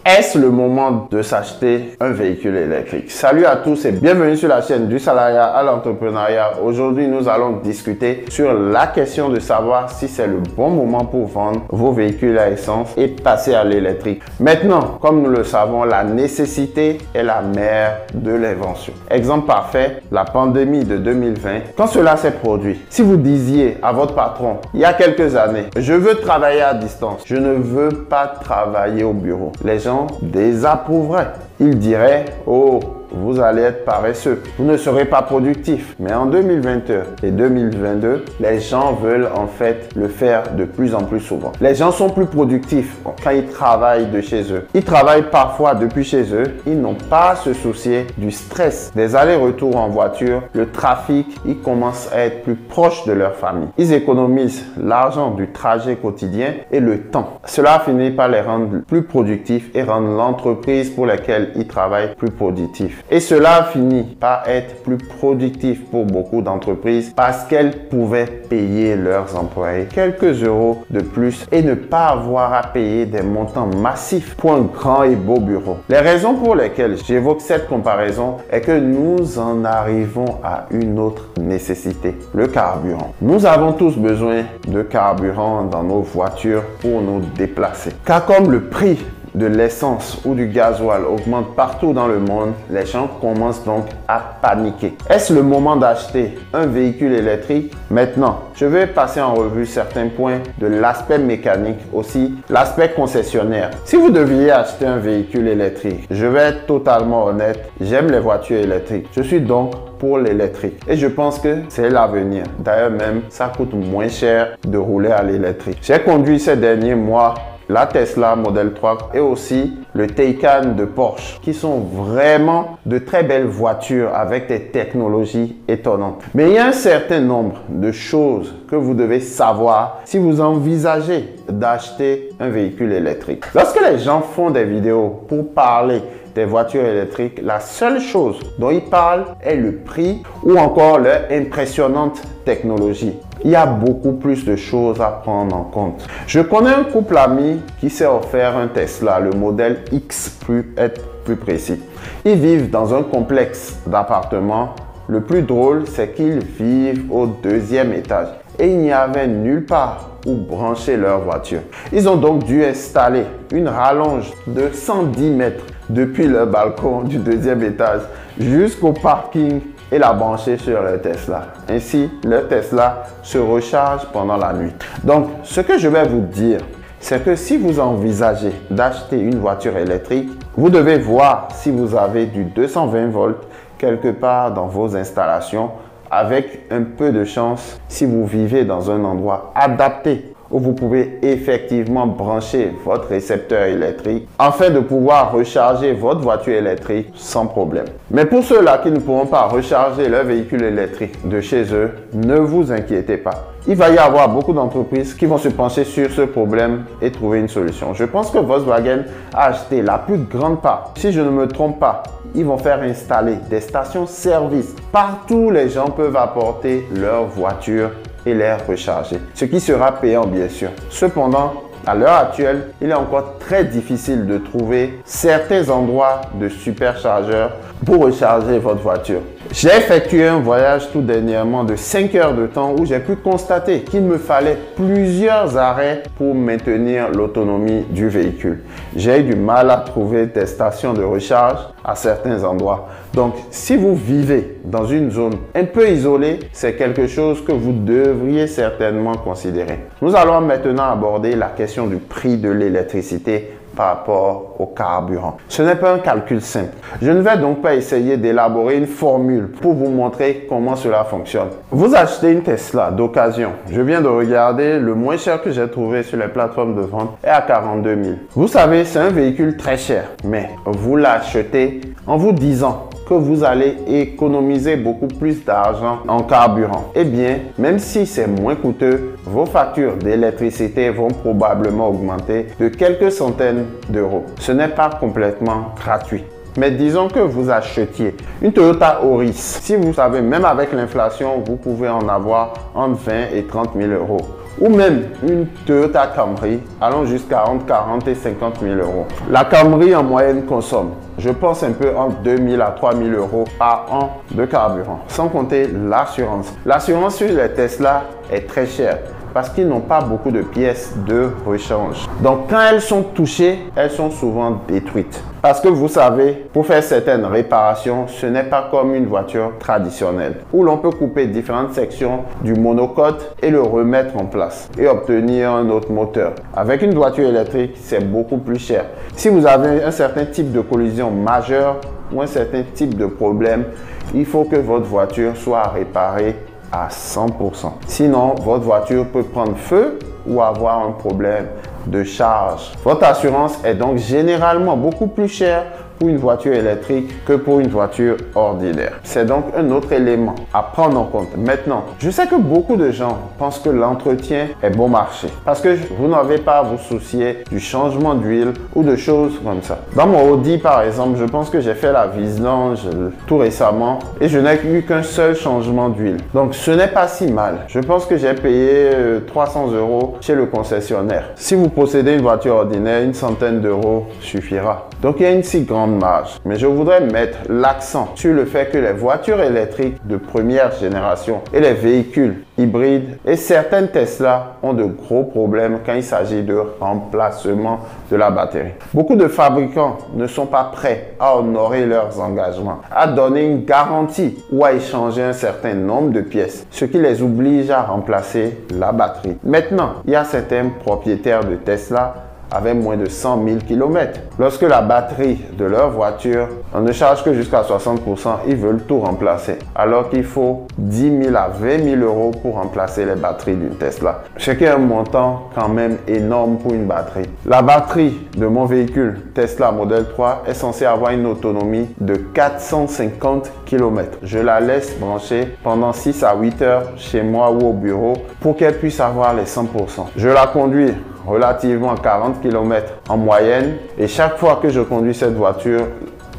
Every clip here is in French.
Est-ce le moment de s'acheter un véhicule électrique? Salut à tous et bienvenue sur la chaîne du salariat à l'entrepreneuriat. Aujourd'hui, nous allons discuter sur la question de savoir si c'est le bon moment pour vendre vos véhicules à essence et passer à l'électrique. Maintenant, comme nous le savons, la nécessité est la mère de l'invention. Exemple parfait, la pandémie de 2020. Quand cela s'est produit, si vous disiez à votre patron, il y a quelques années, je veux travailler à distance, je ne veux pas travailler au bureau, les gens désapprouveraient. Ils diraient, oh, vous allez être paresseux, vous ne serez pas productif. Mais en 2021 et 2022, les gens veulent en fait le faire de plus en plus souvent. Les gens sont plus productifs quand ils travaillent de chez eux. Ils travaillent parfois depuis chez eux. Ils n'ont pas à se soucier du stress des allers-retours en voiture, le trafic. Ils commencent à être plus proches de leur famille. Ils économisent l'argent du trajet quotidien et le temps. Cela finit par les rendre plus productifs et rendre l'entreprise pour laquelle ils travaillent plus productif. Et cela finit par être plus productif pour beaucoup d'entreprises parce qu'elles pouvaient payer leurs employés quelques euros de plus et ne pas avoir à payer des montants massifs pour un grand et beau bureau. Les raisons pour lesquelles j'évoque cette comparaison est que nous en arrivons à une autre nécessité, le carburant. Nous avons tous besoin de carburant dans nos voitures pour nous déplacer. Car comme le prix de l'essence ou du gasoil augmente partout dans le monde, les gens commencent donc à paniquer. Est-ce le moment d'acheter un véhicule électrique? Maintenant, je vais passer en revue certains points de l'aspect mécanique, aussi l'aspect concessionnaire. Si vous deviez acheter un véhicule électrique, je vais être totalement honnête, j'aime les voitures électriques. Je suis donc pour l'électrique et je pense que c'est l'avenir. D'ailleurs même, ça coûte moins cher de rouler à l'électrique. J'ai conduit ces derniers mois la Tesla Model 3 et aussi le Taycan de Porsche qui sont vraiment de très belles voitures avec des technologies étonnantes. Mais il y a un certain nombre de choses que vous devez savoir si vous envisagez d'acheter un véhicule électrique. Lorsque les gens font des vidéos pour parler des voitures électriques, la seule chose dont ils parlent est le prix ou encore leur impressionnante technologie. Il y a beaucoup plus de choses à prendre en compte. Je connais un couple ami qui s'est offert un Tesla, le modèle X pour être plus précis. Ils vivent dans un complexe d'appartements. Le plus drôle, c'est qu'ils vivent au deuxième étage et il n'y avait nulle part où brancher leur voiture. Ils ont donc dû installer une rallonge de 110 mètres depuis leur balcon du deuxième étage jusqu'au parking et la brancher sur leur Tesla. Ainsi, leur Tesla se recharge pendant la nuit. Donc, ce que je vais vous dire, c'est que si vous envisagez d'acheter une voiture électrique, vous devez voir si vous avez du 220 volts quelque part dans vos installations, avec un peu de chance si vous vivez dans un endroit adapté où vous pouvez effectivement brancher votre récepteur électrique afin de pouvoir recharger votre voiture électrique sans problème. Mais pour ceux-là qui ne pourront pas recharger leur véhicule électrique de chez eux, ne vous inquiétez pas. Il va y avoir beaucoup d'entreprises qui vont se pencher sur ce problème et trouver une solution. Je pense que Volkswagen a acheté la plus grande part. Si je ne me trompe pas, ils vont faire installer des stations-service. Partout, les gens peuvent apporter leur voiture et les recharger, ce qui sera payant bien sûr. Cependant, à l'heure actuelle, il est encore très difficile de trouver certains endroits de superchargeurs pour recharger votre voiture. J'ai effectué un voyage tout dernièrement de 5 heures de temps où j'ai pu constater qu'il me fallait plusieurs arrêts pour maintenir l'autonomie du véhicule. J'ai eu du mal à trouver des stations de recharge à certains endroits. Donc, si vous vivez dans une zone un peu isolée, c'est quelque chose que vous devriez certainement considérer. Nous allons maintenant aborder la question du prix de l'électricité par rapport au carburant. Ce n'est pas un calcul simple. Je ne vais donc pas essayer d'élaborer une formule pour vous montrer comment cela fonctionne. Vous achetez une Tesla d'occasion. Je viens de regarder, le moins cher que j'ai trouvé sur les plateformes de vente est à 42 000. Vous savez, c'est un véhicule très cher, mais vous l'achetez en vous disant que vous allez économiser beaucoup plus d'argent en carburant. Eh bien, même si c'est moins coûteux, vos factures d'électricité vont probablement augmenter de quelques centaines d'euros. Ce n'est pas complètement gratuit. Mais disons que vous achetiez une Toyota Auris. Si vous savez, même avec l'inflation, vous pouvez en avoir entre 20 et 30 000 euros. ou même une Toyota Camry allant jusqu'à entre 40 et 50 000 euros. La Camry en moyenne consomme, je pense, un peu entre 2 000 à 3 000 euros par an de carburant, sans compter l'assurance. L'assurance sur les Tesla est très chère parce qu'ils n'ont pas beaucoup de pièces de rechange. Donc quand elles sont touchées, elles sont souvent détruites. Parce que vous savez, pour faire certaines réparations, ce n'est pas comme une voiture traditionnelle où l'on peut couper différentes sections du monocoque et le remettre en place et obtenir un autre moteur. Avec une voiture électrique, c'est beaucoup plus cher. Si vous avez un certain type de collision majeure ou un certain type de problème, il faut que votre voiture soit réparée à 100%. Sinon, votre voiture peut prendre feu ou avoir un problème de charge. Votre assurance est donc généralement beaucoup plus chère pour une voiture électrique que pour une voiture ordinaire. C'est donc un autre élément à prendre en compte. Maintenant, je sais que beaucoup de gens pensent que l'entretien est bon marché parce que vous n'avez pas à vous soucier du changement d'huile ou de choses comme ça. Dans mon Audi, par exemple, je pense que j'ai fait la vidange tout récemment et je n'ai eu qu'un seul changement d'huile. Donc, ce n'est pas si mal. Je pense que j'ai payé 300 euros chez le concessionnaire. Si vous possédez une voiture ordinaire, une centaine d'euros suffira. Donc, il y a une si grande marge. Mais je voudrais mettre l'accent sur le fait que les voitures électriques de première génération et les véhicules hybrides et certaines Tesla ont de gros problèmes quand il s'agit de remplacement de la batterie. Beaucoup de fabricants ne sont pas prêts à honorer leurs engagements, à donner une garantie ou à échanger un certain nombre de pièces, ce qui les oblige à remplacer la batterie. Maintenant, il y a certains propriétaires de Tesla avec moins de 100 000 km. Lorsque la batterie de leur voiture, on ne charge que jusqu'à 60%, ils veulent tout remplacer. Alors qu'il faut 10 000 à 20 000 euros pour remplacer les batteries d'une Tesla. Ce qui est un montant quand même énorme pour une batterie. La batterie de mon véhicule Tesla Model 3 est censée avoir une autonomie de 450 km. Je la laisse brancher pendant 6 à 8 heures chez moi ou au bureau pour qu'elle puisse avoir les 100%. Je la conduis relativement 40 km en moyenne et chaque fois que je conduis cette voiture,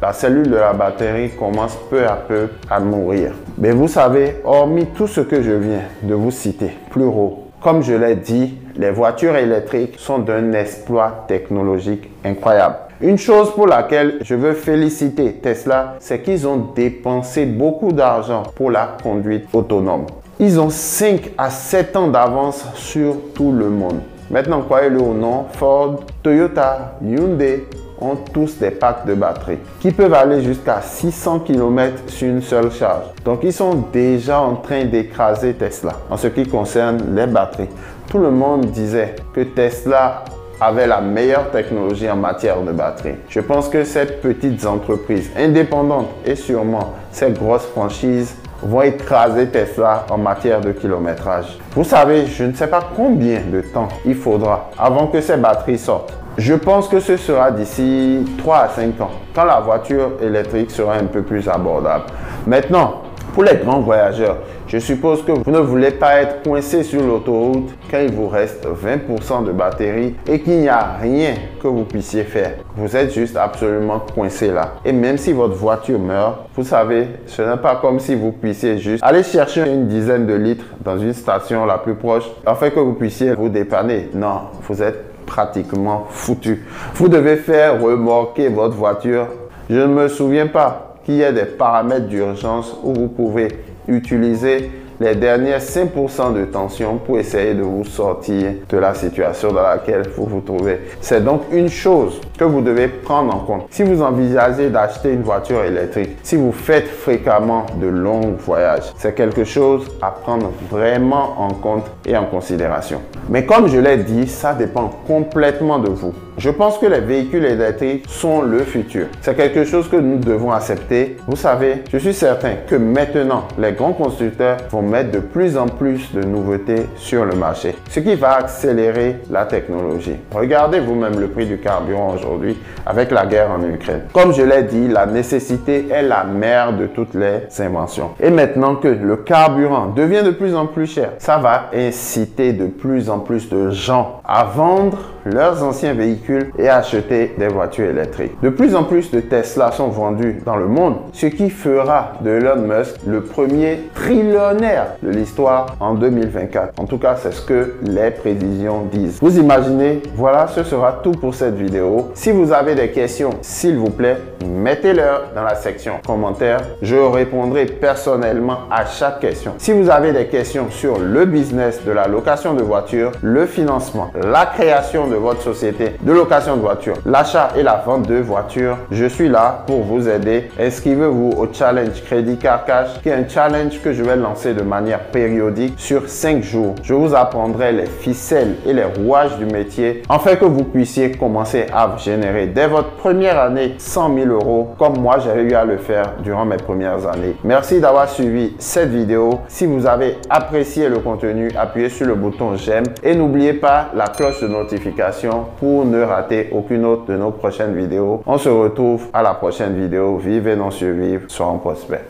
la cellule de la batterie commence peu à peu à mourir. Mais vous savez, hormis tout ce que je viens de vous citer plus haut, comme je l'ai dit, les voitures électriques sont d'un exploit technologique incroyable. Une chose pour laquelle je veux féliciter Tesla, c'est qu'ils ont dépensé beaucoup d'argent pour la conduite autonome. Ils ont 5 à 7 ans d'avance sur tout le monde. Maintenant, croyez-le ou non, Ford, Toyota, Hyundai ont tous des packs de batterie qui peuvent aller jusqu'à 600 km sur une seule charge. Donc, ils sont déjà en train d'écraser Tesla en ce qui concerne les batteries. Tout le monde disait que Tesla avait la meilleure technologie en matière de batterie. Je pense que ces petites entreprises indépendantes et sûrement ces grosses franchises vont écraser Tesla en matière de kilométrage. Vous savez, je ne sais pas combien de temps il faudra avant que ces batteries sortent. Je pense que ce sera d'ici 3 à 5 ans, quand la voiture électrique sera un peu plus abordable. Maintenant, pour les grands voyageurs, je suppose que vous ne voulez pas être coincé sur l'autoroute quand il vous reste 20% de batterie et qu'il n'y a rien que vous puissiez faire. Vous êtes juste absolument coincé là. Et même si votre voiture meurt, vous savez, ce n'est pas comme si vous puissiez juste aller chercher une dizaine de litres dans une station la plus proche afin que vous puissiez vous dépanner. Non, vous êtes pratiquement foutu. Vous devez faire remorquer votre voiture. Je ne me souviens pas qu'il y ait des paramètres d'urgence où vous pouvez utiliser les dernières 5% de tension pour essayer de vous sortir de la situation dans laquelle vous vous trouvez. C'est donc une chose que vous devez prendre en compte. Si vous envisagez d'acheter une voiture électrique, si vous faites fréquemment de longs voyages, c'est quelque chose à prendre vraiment en compte et en considération. Mais comme je l'ai dit, ça dépend complètement de vous. Je pense que les véhicules électriques sont le futur. C'est quelque chose que nous devons accepter. Vous savez, je suis certain que maintenant, les grands constructeurs vont mettre de plus en plus de nouveautés sur le marché, ce qui va accélérer la technologie. Regardez vous-même le prix du carburant aujourd'hui avec la guerre en Ukraine. Comme je l'ai dit, la nécessité est la mère de toutes les inventions. Et maintenant que le carburant devient de plus en plus cher, ça va inciter de plus en plus de gens à vendre leurs anciens véhicules et acheter des voitures électriques. De plus en plus de Tesla sont vendus dans le monde, ce qui fera de Elon Musk le premier trillionnaire de l'histoire en 2024. En tout cas, c'est ce que les prévisions disent. Vous imaginez? Voilà, ce sera tout pour cette vidéo. Si vous avez des questions, s'il vous plaît, mettez-les dans la section commentaires. Je répondrai personnellement à chaque question. Si vous avez des questions sur le business de la location de voitures, le financement, la création de votre société de location de voitures, l'achat et la vente de voitures, je suis là pour vous aider. Inscrivez-vous au challenge Crédit Car Cash, qui est un challenge que je vais lancer de manière périodique sur 5 jours. Je vous apprendrai les ficelles et les rouages du métier afin que vous puissiez commencer à générer dès votre première année 100 000 euros comme moi j'avais eu à le faire durant mes premières années. Merci d'avoir suivi cette vidéo. Si vous avez apprécié le contenu, appuyez sur le bouton j'aime et n'oubliez pas la cloche de notification pour ne rater aucune autre de nos prochaines vidéos. On se retrouve à la prochaine vidéo. Vivez, non survivre, soyons prospères.